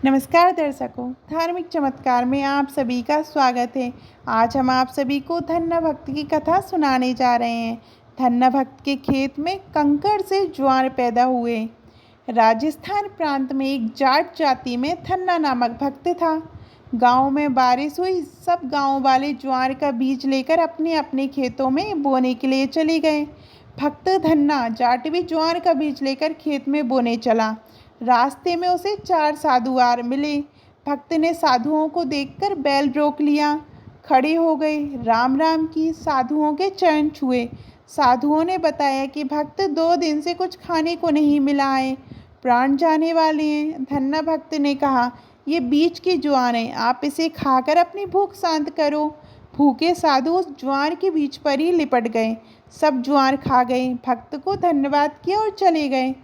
नमस्कार दर्शकों, धार्मिक चमत्कार में आप सभी का स्वागत है। आज हम आप सभी को धन्ना भक्त की कथा सुनाने जा रहे हैं। धन्ना भक्त के खेत में कंकड़ से ज्वार पैदा हुए। राजस्थान प्रांत में एक जाट जाति में धन्ना नामक भक्त था। गांव में बारिश हुई, सब गांव वाले ज्वार का बीज लेकर अपने अपने खेतों में बोने के लिए चले गए। भक्त धन्ना जाट भी ज्वार का बीज लेकर खेत में बोने चला। रास्ते में उसे 4 साधुआर मिले। भक्त ने साधुओं को देखकर बैल रोक लिया, खड़े हो गए, राम राम की, साधुओं के चरण छुए। साधुओं ने बताया कि भक्त 2 दिन से कुछ खाने को नहीं मिला है, प्राण जाने वाले हैं। धन्ना भक्त ने कहा, ये बीज की ज्वार है, आप इसे खाकर अपनी भूख शांत करो। भूखे साधु उस ज्वार के बीज पर ही लिपट गए। सब ज्वार खा गए, भक्त को धन्यवाद किया और चले गए।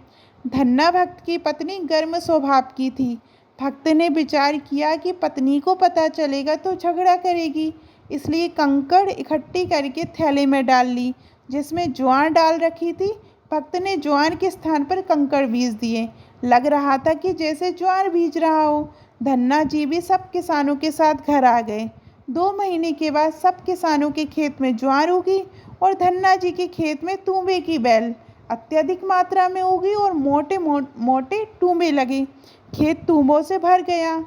धन्ना भक्त की पत्नी गर्म स्वभाव की थी। भक्त ने विचार किया कि पत्नी को पता चलेगा तो झगड़ा करेगी, इसलिए कंकड़ इकट्ठी करके थैले में डाल ली, जिसमें ज्वार डाल रखी थी। भक्त ने ज्वार के स्थान पर कंकड़ बीज दिए। लग रहा था कि जैसे ज्वार बीज रहा हो। धन्ना जी भी सब किसानों के साथ घर आ गए। 2 महीने के बाद सब किसानों के खेत में ज्वार उगी और धन्ना जी के खेत में तूंबे की बेल अत्यधिक मात्रा में उगी और मोटे मोटे टूंबे लगे। खेत तूंबों से भर गया।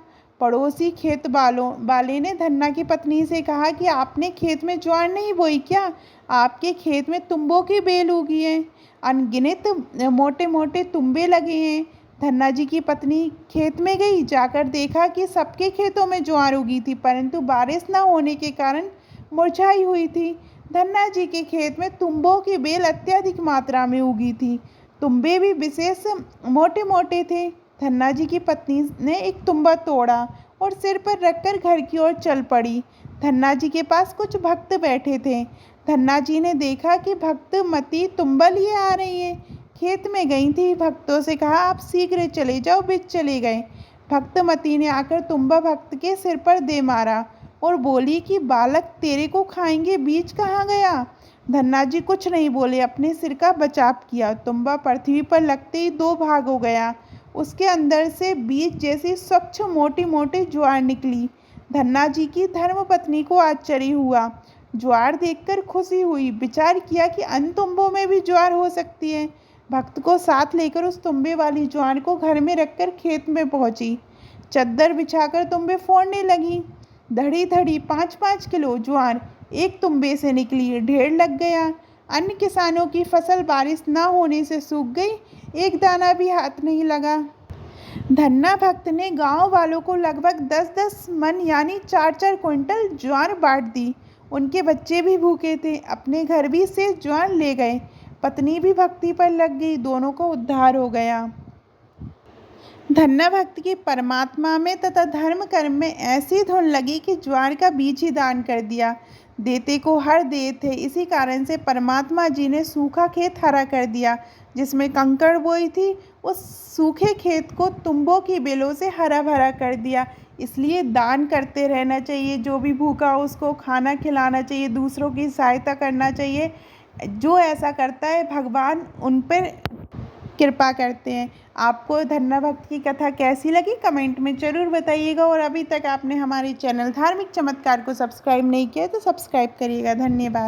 पड़ोसी खेत वाले ने धन्ना की पत्नी से कहा कि आपने खेत में ज्वार नहीं बोई क्या? आपके खेत में तुंबों की बेल उगी है, अनगिनत मोटे मोटे तुंबे लगे हैं। धन्ना जी की पत्नी खेत में गई, जाकर देखा कि सबके खेतों में ज्वार उगी थी, परंतु बारिश न होने के कारण मुरझाई हुई थी। धन्ना जी के खेत में तुंबों की बेल अत्यधिक मात्रा में उगी थी। तुंबे भी विशेष मोटे मोटे थे। धन्ना जी की पत्नी ने एक तुंबा तोड़ा और सिर पर रखकर घर की ओर चल पड़ी। धन्ना जी के पास कुछ भक्त बैठे थे। धन्ना जी ने देखा कि भक्त मती तुंबा लिए आ रही है। खेत में गई थी, भक्तों से कहा, आप शीघ्र चले जाओ, बीच चले गए। भक्तमती ने आकर तुंबा भक्त के सिर पर दे मारा और बोली कि बालक, तेरे को खाएंगे, बीज कहाँ गया? धन्ना जी कुछ नहीं बोले, अपने सिर का बचाव किया। तुंबा पृथ्वी पर लगते ही 2 भाग हो गया। उसके अंदर से बीज जैसी स्वच्छ मोटी मोटी ज्वार निकली। धन्ना जी की धर्मपत्नी को आश्चर्य हुआ। ज्वार देखकर खुशी हुई। विचार किया कि अन्य तुंबों में भी ज्वार हो सकती है। भक्त को साथ लेकर उस तुंबे वाली ज्वार को घर में रखकर खेत में पहुंची। चद्दर बिछाकर तुंबे फोड़ने लगी। धड़ी धड़ी 5-5 किलो ज्वार एक तुंबे से निकली। ढेर लग गया। अन्य किसानों की फसल बारिश न होने से सूख गई, एक दाना भी हाथ नहीं लगा। धन्ना भक्त ने गांव वालों को लगभग 10-10 मन यानी 4-4 क्विंटल ज्वार बांट दी। उनके बच्चे भी भूखे थे, अपने घर भी से ज्वार ले गए। पत्नी भी भक्ति पर लग गई, दोनों को उद्धार हो गया। धन्ना भक्त की परमात्मा में तथा धर्म कर्म में ऐसी धुन लगी कि ज्वार का बीज ही दान कर दिया। देते को हर दे थे, इसी कारण से परमात्मा जी ने सूखा खेत हरा कर दिया। जिसमें कंकड़ बोई थी, उस सूखे खेत को तुंबों की बेलों से हरा भरा कर दिया। इसलिए दान करते रहना चाहिए, जो भी भूखा हो उसको खाना खिलाना चाहिए, दूसरों की सहायता करना चाहिए। जो ऐसा करता है, भगवान उन पर कृपा करते हैं। आपको धन्ना भक्त की कथा कैसी लगी कमेंट में ज़रूर बताइएगा। और अभी तक आपने हमारे चैनल धार्मिक चमत्कार को सब्सक्राइब नहीं किया तो सब्सक्राइब करिएगा। धन्यवाद।